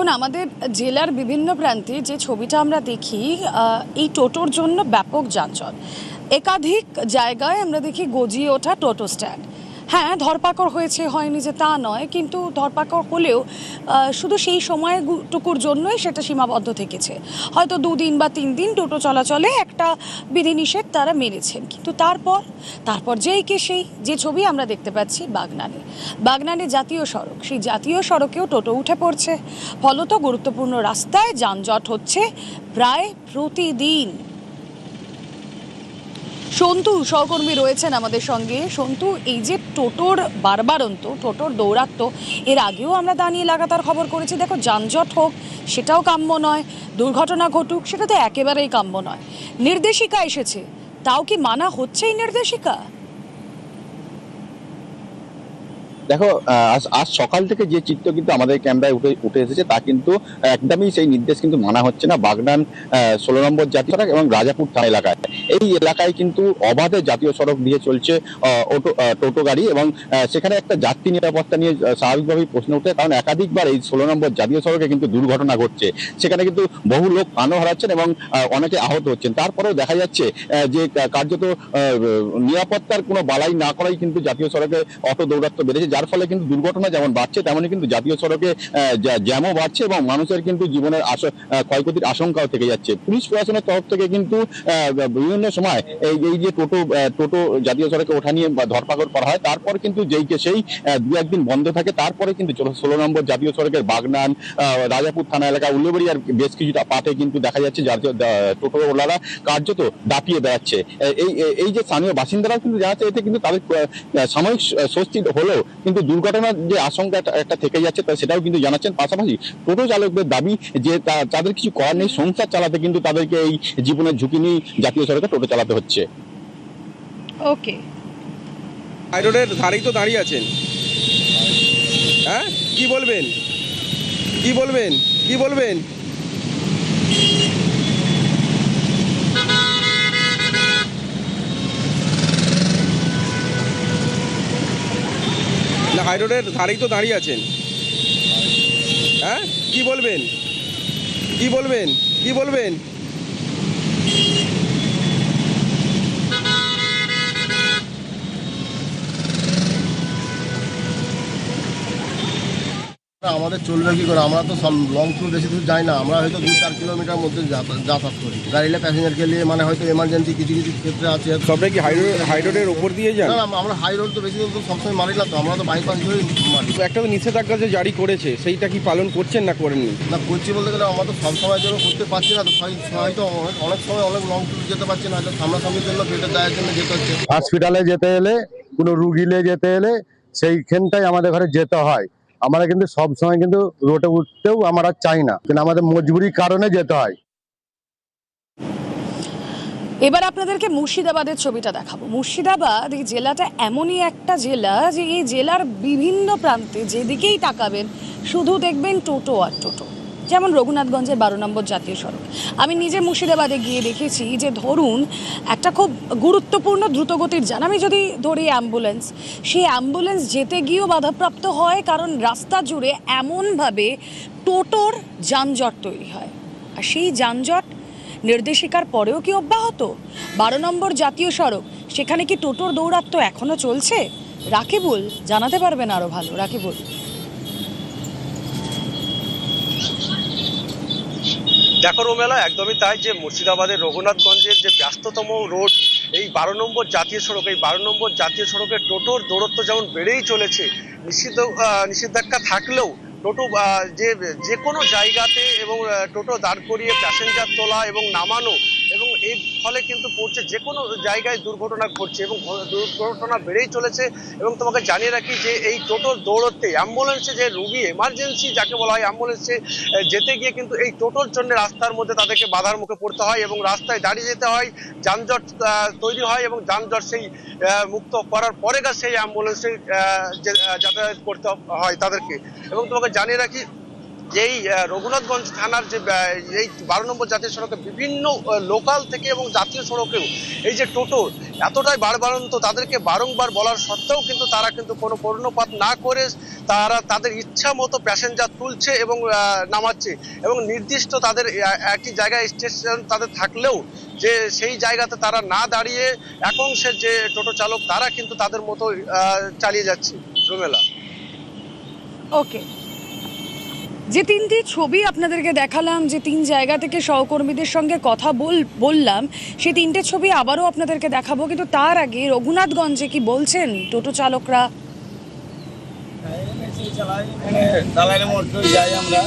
দেখুন, আমাদের জেলার বিভিন্ন প্রান্তে যে ছবিটা আমরা দেখি, এই টোটোর জন্য ব্যাপক যানজট। একাধিক জায়গায় আমরা দেখি গজিয়ে ওঠা টোটো স্ট্যান্ড। হ্যাঁ, ধরপাকড় হয়েছে, হয়নি যে তা নয়, কিন্তু ধরপাকড় হলেও শুধু সেই সময়টুকুর জন্যই সেটা সীমাবদ্ধ থেকেছে। হয়তো 2 দিন বা 3 দিন টোটো চলাচলে একটা বিধিনিষেধ তারা মেনেছেন, কিন্তু তারপর যে ছবি আমরা দেখতে পাচ্ছি বাগনানে জাতীয় সড়ক, সেই জাতীয় সড়কেও টোটো উঠে পড়ছে। ফলত গুরুত্বপূর্ণ রাস্তায় যানজট হচ্ছে প্রায় প্রতিদিন। সন্তু সহকর্মী রয়েছেন আমাদের সঙ্গে। সন্তু, এই যে টোটোর টোটোর দৌরাত্ম, এর আগেও আমরা দাঁড়িয়ে লাগাতার খবর করেছি। দেখো, যানজট হোক সেটাও কাম্য নয়, দুর্ঘটনা ঘটুক সেটা তো একেবারেই কাম্য নয়। নির্দেশিকা এসেছে, তাও কি মানা হচ্ছে এই নির্দেশিকা? দেখো, আজ সকাল থেকে যে চিত্র কিন্তু আমাদের ক্যামেরায় উঠে এসেছে তা কিন্তু একদমই সেই নির্দেশ কিন্তু মানা হচ্ছে না। বাগনান 16 নম্বর জাতীয় সড়ক এবং রাজাপুর থানা এলাকায়, এই এলাকায় কিন্তু অবাধে জাতীয় সড়ক দিয়ে চলছে টোটো গাড়ি, এবং সেখানে একটা যাত্রী নিরাপত্তা নিয়ে স্বাভাবিকভাবেই প্রশ্ন ওঠে, কারণ একাধিকবার এই 16 নম্বর জাতীয় সড়কে কিন্তু দুর্ঘটনা ঘটছে। সেখানে কিন্তু বহু লোক প্রাণও হারাচ্ছেন এবং অনেকে আহত হচ্ছেন। তারপরেও দেখা যাচ্ছে যে কার্যত নিরাপত্তার কোনো বালাই না করাই কিন্তু জাতীয় সড়কে অটো দৌরাত্ম্য বেড়েছে, যার ফলে কিন্তু দুর্ঘটনা যেমন বাড়ছে তেমনই কিন্তু জাতীয় সড়কে জ্যামও বাড়ছে এবং মানুষের কিন্তু জীবনের ক্ষয়ক্ষতির আশঙ্কাও থেকে যাচ্ছে। পুলিশ প্রশাসনের তরফ থেকে কিন্তু বিভিন্ন সময় এই যে টোটো জাতীয় সড়কে ওঠা নিয়ে ধরপাকড় করা হয়, তারপর কিন্তু সেই 2-1 দিন বন্ধ থাকে। তারপরে কিন্তু 16 নম্বর জাতীয় সড়কের বাগনান রাজাপুর থানা এলাকা উল্লেবরিয়ার বেশ কিছুটা পাটে কিন্তু দেখা যাচ্ছে জাতীয় টোটোওয়ালারা কার্যত দাপিয়ে বেড়াচ্ছে। এই যে স্থানীয় বাসিন্দারাও কিন্তু জানাচ্ছে, এতে কিন্তু তাদের সাময়িক স্বস্তি হলেও কিন্তু দুর্ঘটনার যে আশঙ্কা একটা থেকে যাচ্ছে সেটাও কিন্তু জানাচ্ছেন। পাশাপাশি টোটো চালকদের দাবি যে তাদের কিছু করার নেই, সংসার চালাতে কিন্তু তাদেরকে এই জীবনের ঝুঁকি নিয়ে জাতীয় সড়কে টোটো চালাতে হচ্ছে। ওকে, হাই রোডের ধারেই তো দাঁড়িয়ে আছেন, হ্যাঁ কি বলবেন? না, হাই রোডের ধারেই তো দাঁড়িয়ে আছেন, হ্যাঁ কি বলবেন? আমাদের চলবে কি করে? আমরা তো সব লং ট্যুর বেশি দূর যাই না, আমরা হয়তো 2-4 কিলোমিটার মধ্যে যাতায়াত করি। গাড়িলে প্যাসেঞ্জারকে নিয়ে, মানে হয়তো এমার্জেন্সি কিছু ক্ষেত্রে আছে। সবটাই কি হাই রোডের ওপর দিয়ে যান? না, আমরা হাই রোড তো বেশি দূর তো সবসময় মারি না, তো আমরা তো বাইপাস ধরেই মারি। একটা তো নিষেধাজ্ঞা যে জারি করেছে, সেইটা কি পালন করছেন না করেননি? না, করছি বলতে গেলে আমরা তো সব সময়ের জন্য করতে পারছি না, তো হয়তো অনেক সময় অনেক লং ট্যুর যেতে পারছি না, হয়তো সামনাসামনির জন্য পেটের দায়ের জন্য যেতে হচ্ছে। হসপিটালে যেতে এলে, কোনো রুগীলে যেতে এলে সেইখানটাই আমাদের ঘরে যেতে হয়। আমরা কিন্তু সব সময় কিন্তু রোডে উঠতেও আমরা চাই না, কিন্তু আমাদের মজবুরির কারণে যেতে হয়। এবার আপনাদেরকে মুর্শিদাবাদের ছবিটা দেখাবো। মুর্শিদাবাদ এই জেলাটা এমনই একটা জেলা যে এই জেলার বিভিন্ন প্রান্তে যেদিকেই তাকাবেন শুধু দেখবেন টোটো আর টোটো। যেমন রঘুনাথগঞ্জের 12 নম্বর জাতীয় সড়ক, আমি নিজে মুর্শিদাবাদে গিয়ে দেখেছি যে ধরুন একটা খুব গুরুত্বপূর্ণ দ্রুতগতির যান, আমি যদি ধরি অ্যাম্বুলেন্স, সেই অ্যাম্বুলেন্স যেতে গিয়েও বাধাপ্রাপ্ত হয়, কারণ রাস্তা জুড়ে এমনভাবে টোটোর যানজট তৈরি হয়। আর সেই যানজট নির্দেশিকার পরেও কি অব্যাহত? 12 নম্বর জাতীয় সড়ক, সেখানে কি টোটোর দৌরাত্ম্য এখনো চলছে? রাকিবুল জানাতে পারবেন আরো ভালো। রাকিবুল, দেখো রোমেলা, একদমই তাই। যে মুর্শিদাবাদের রঘুনাথগঞ্জের যে ব্যস্ততম রোড, এই 12 নম্বর জাতীয় সড়ক, এই 12 নম্বর জাতীয় সড়কে টোটোর দৌরত্ব যেমন বেড়েই চলেছে। নিষেধাজ্ঞা থাকলেও টোটো যে কোনো জায়গাতে এবং টোটো দাঁড় করিয়ে প্যাসেঞ্জার তোলা এবং নামানো, এবং এর ফলে কিন্তু পড়ছে যে কোনো জায়গায় দুর্ঘটনা ঘটছে এবং দুর্ঘটনা বেড়েই চলেছে। এবং তোমাকে জানিয়ে রাখি যে এই টোটোর দৌড়তে অ্যাম্বুলেন্সে যে রুগী, এমার্জেন্সি যাকে বলা হয়, অ্যাম্বুলেন্সে যেতে গিয়ে কিন্তু এই টোটোর জন্য রাস্তার মধ্যে তাদেরকে বাধার মুখে পড়তে হয় এবং রাস্তায় দাঁড়িয়ে যেতে হয়, যানজট তৈরি হয় এবং যানজট সেই মুক্ত করার পরে সেই অ্যাম্বুলেন্সে যাতায়াত করতে হয় তাদেরকে। এবং তোমাকে জানিয়ে রাখি যেই রঘুনাথগঞ্জ থানার যে এই 12 নম্বর জাতীয় সড়কে বিভিন্ন লোকাল থেকে এবং জাতীয় সড়কেও এই যে টোটো, এতটাই বাড়বাড়ন্ত, তাদেরকে বারংবার বলার সত্ত্বেও কিন্তু তারা কিন্তু কোনো কর্ণপাত না করে তারা তাদের ইচ্ছা মতো প্যাসেঞ্জার তুলছে এবং নামাচ্ছে, এবং নির্দিষ্ট তাদের একটি জায়গায় স্টেশন তাদের থাকলেও যে সেই জায়গাতে তারা না দাঁড়িয়ে এক অংশের যে টোটো চালক তারা কিন্তু তাদের মতো চালিয়ে যাচ্ছে। রুমেলা। ওকে, যে তিনটি ছবি আপনাদেরকে দেখালাম, যে তিন জায়গা থেকে সহকর্মীদের সঙ্গে কথা বললাম, সেই তিনটে ছবি আবারও আপনাদেরকে দেখাবো, কিন্তু তার আগে রঘুনাথগঞ্জে কি বলছেন টোটো চালকরা। দালালের মোটর যাই আমরা,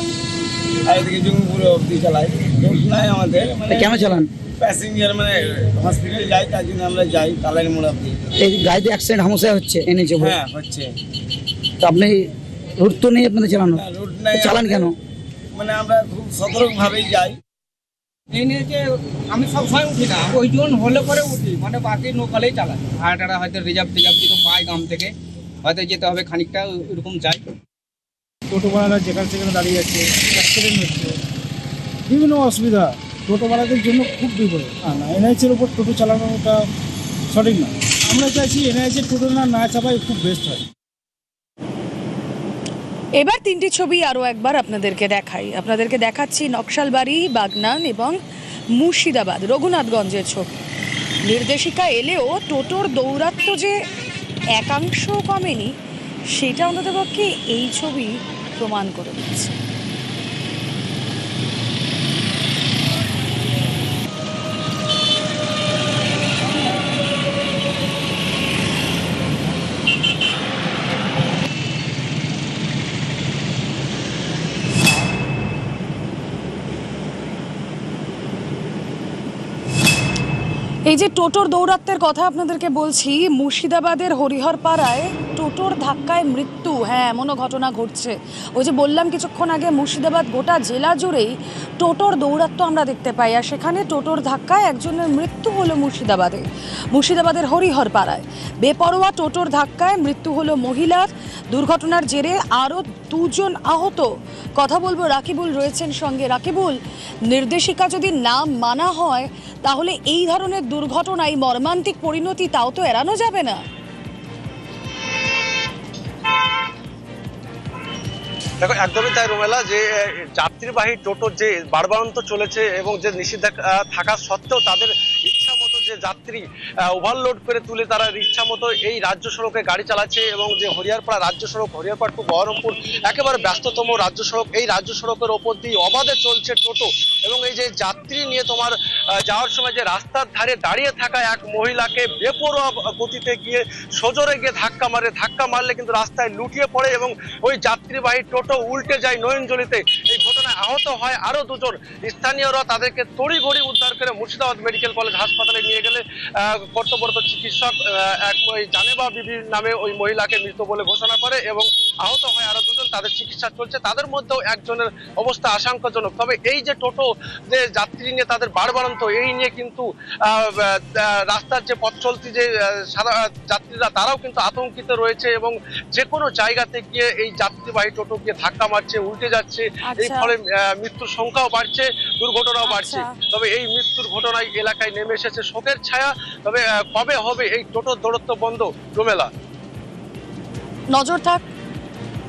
আর এদিকে জঙ্গিপুর অবধি চালাই, রুট নাই আমাদের। কেন চালান? প্যাসেঞ্জার হসপিটাল যাই, তার জন্য আমরা যাই দালালের মোড় অবধি। এই গাড়িতে অ্যাক্সিডেন্ট হামসা হচ্ছে এনেছে, হ্যাঁ হচ্ছে। তো আপনি রুট তো নেই আপনাদের চালানো, রুট নাই, চালান কেন? আমরা খুব সতর্কভাবেই যাই। এই নিয়ে যে আমি সবসময় উঠি না, ওই জন হলে পরে উঠি, বাকি লোকালেই চালাই। ভাড়াটারা হয়তো রিজার্ভ যদি পাই গ্রাম থেকে, হয়তো যেতে হবে খানিকটা, এরকম যাই। টোটোওয়ালারা যেখানে সেখানে দাঁড়িয়ে আছে, অ্যাক্সিডেন্ট হচ্ছে, বিভিন্ন অসুবিধা টোটোওয়ালাদের জন্য খুব বিপদ। না, এনএইচের উপর টোটো চালানোটা সঠিক না। আমরা চাইছি এনএইচের টোটো না চাপাই খুব বেস্ট হয়। এবার তিনটি ছবি আরও একবার আপনাদেরকে দেখাচ্ছি নকশালবাড়ি, বাগনান এবং মুর্শিদাবাদ রঘুনাথগঞ্জের ছবি। নির্দেশিকা এলেও টোটোর দৌরাত্ম্য যে একাংশ কমেনি, সেটা অন্ততপক্ষে এই ছবি প্রমাণ করে দিচ্ছে। এই যে টোটোর দৌরাত্ম্যের কথা আপনাদেরকে বলছি, মুর্শিদাবাদের হরিহরপাড়ায় টোটোর ধাক্কায় মৃত্যু। হ্যাঁ, এমনও ঘটনা ঘটছে। ওই যে বললাম কিছুক্ষণ আগে, মুর্শিদাবাদ গোটা জেলা জুড়েই টোটোর দৌরাত্ম্য আমরা দেখতে পাই, আর সেখানে টোটোর ধাক্কায় একজনের মৃত্যু হলো মুর্শিদাবাদের হরিহরপাড়ায়। বেপরোয়া টোটোর ধাক্কায় মৃত্যু হলো মহিলার। দুর্ঘটনার জেরে আরও দুজন আহত। কথা বলবো, রাকিবুল রয়েছেন সঙ্গে। রাকিবুল, নির্দেশিকা যদি না মানা হয় তাহলে এই ধরনের দুর্ঘটনায় মর্মান্তিক পরিণতি তাও তো এড়ানো যাবে না। দেখো, একদমই তাই রুমেলা, যে যাত্রীবাহী টোটোর যে বাড়বাড়ন্ত চলেছে এবং যে নিষেধাজ্ঞা থাকা সত্ত্বেও তাদের ইচ্ছা মতো যে যাত্রী ওভারলোড করে তুলে তারা ইচ্ছা মতো এই রাজ্য সড়কে গাড়ি চালাচ্ছে, এবং যে হরিহরপাড়া রাজ্য সড়ক, হরিহরপাড়া টু বহরমপুর একেবারে ব্যস্ততম রাজ্য সড়ক, এই রাজ্য সড়কের ওপর দিয়ে অবাধে চলছে টোটো। এবং এই যে যাত্রী নিয়ে তোমার যাওয়ার সময় যে রাস্তার ধারে দাঁড়িয়ে থাকা এক মহিলাকে বেপরোয়া গতিতে গিয়ে সজোরে গিয়ে ধাক্কা মারলে কিন্তু রাস্তায় লুটিয়ে পড়ে এবং ওই যাত্রীবাহী টোটো উল্টে যায় নয়নজলিতে। এই ঘটনায় আহত হয় আরো দুজন। স্থানীয়রা তাদেরকে তড়িঘড়ি উদ্ধার করে মুর্শিদাবাদ মেডিকেল কলেজ হাসপাতালে নিয়ে গেলে কর্তব্যরত চিকিৎসক ওই জানেবা বিবির নামে ওই মহিলাকে মৃত বলে ঘোষণা করে, এবং আহত হয় আরো দুজন। তাদের চিকিৎসা চলছে, তাদের মধ্যেও একজনের অবস্থা আশঙ্কাজনক। তবে এই যে টোটো যে যাত্রী নিয়ে তাদের বাড়বাড়ন্ত, এই নিয়ে কিন্তু রাস্তার যে পথ চলতি যে যাত্রীরা তারাও কিন্তু আতঙ্কিত রয়েছে, এবং যে কোনো জায়গাতে গিয়ে এই যাত্রীবাহী টোটো গিয়ে ধাক্কা মারছে, উল্টে যাচ্ছে। এই ফলে মৃত্যুর সংখ্যাও বাড়ছে, দুর্ঘটনাও বাড়ছে। তবে এই মৃত্যুর ঘটনায় এলাকায় নেমে এসেছে শোকের ছায়া। তবে কবে হবে এই টোটোর দৌরত্ব বন্ধ, রুমেলা? নজর থাক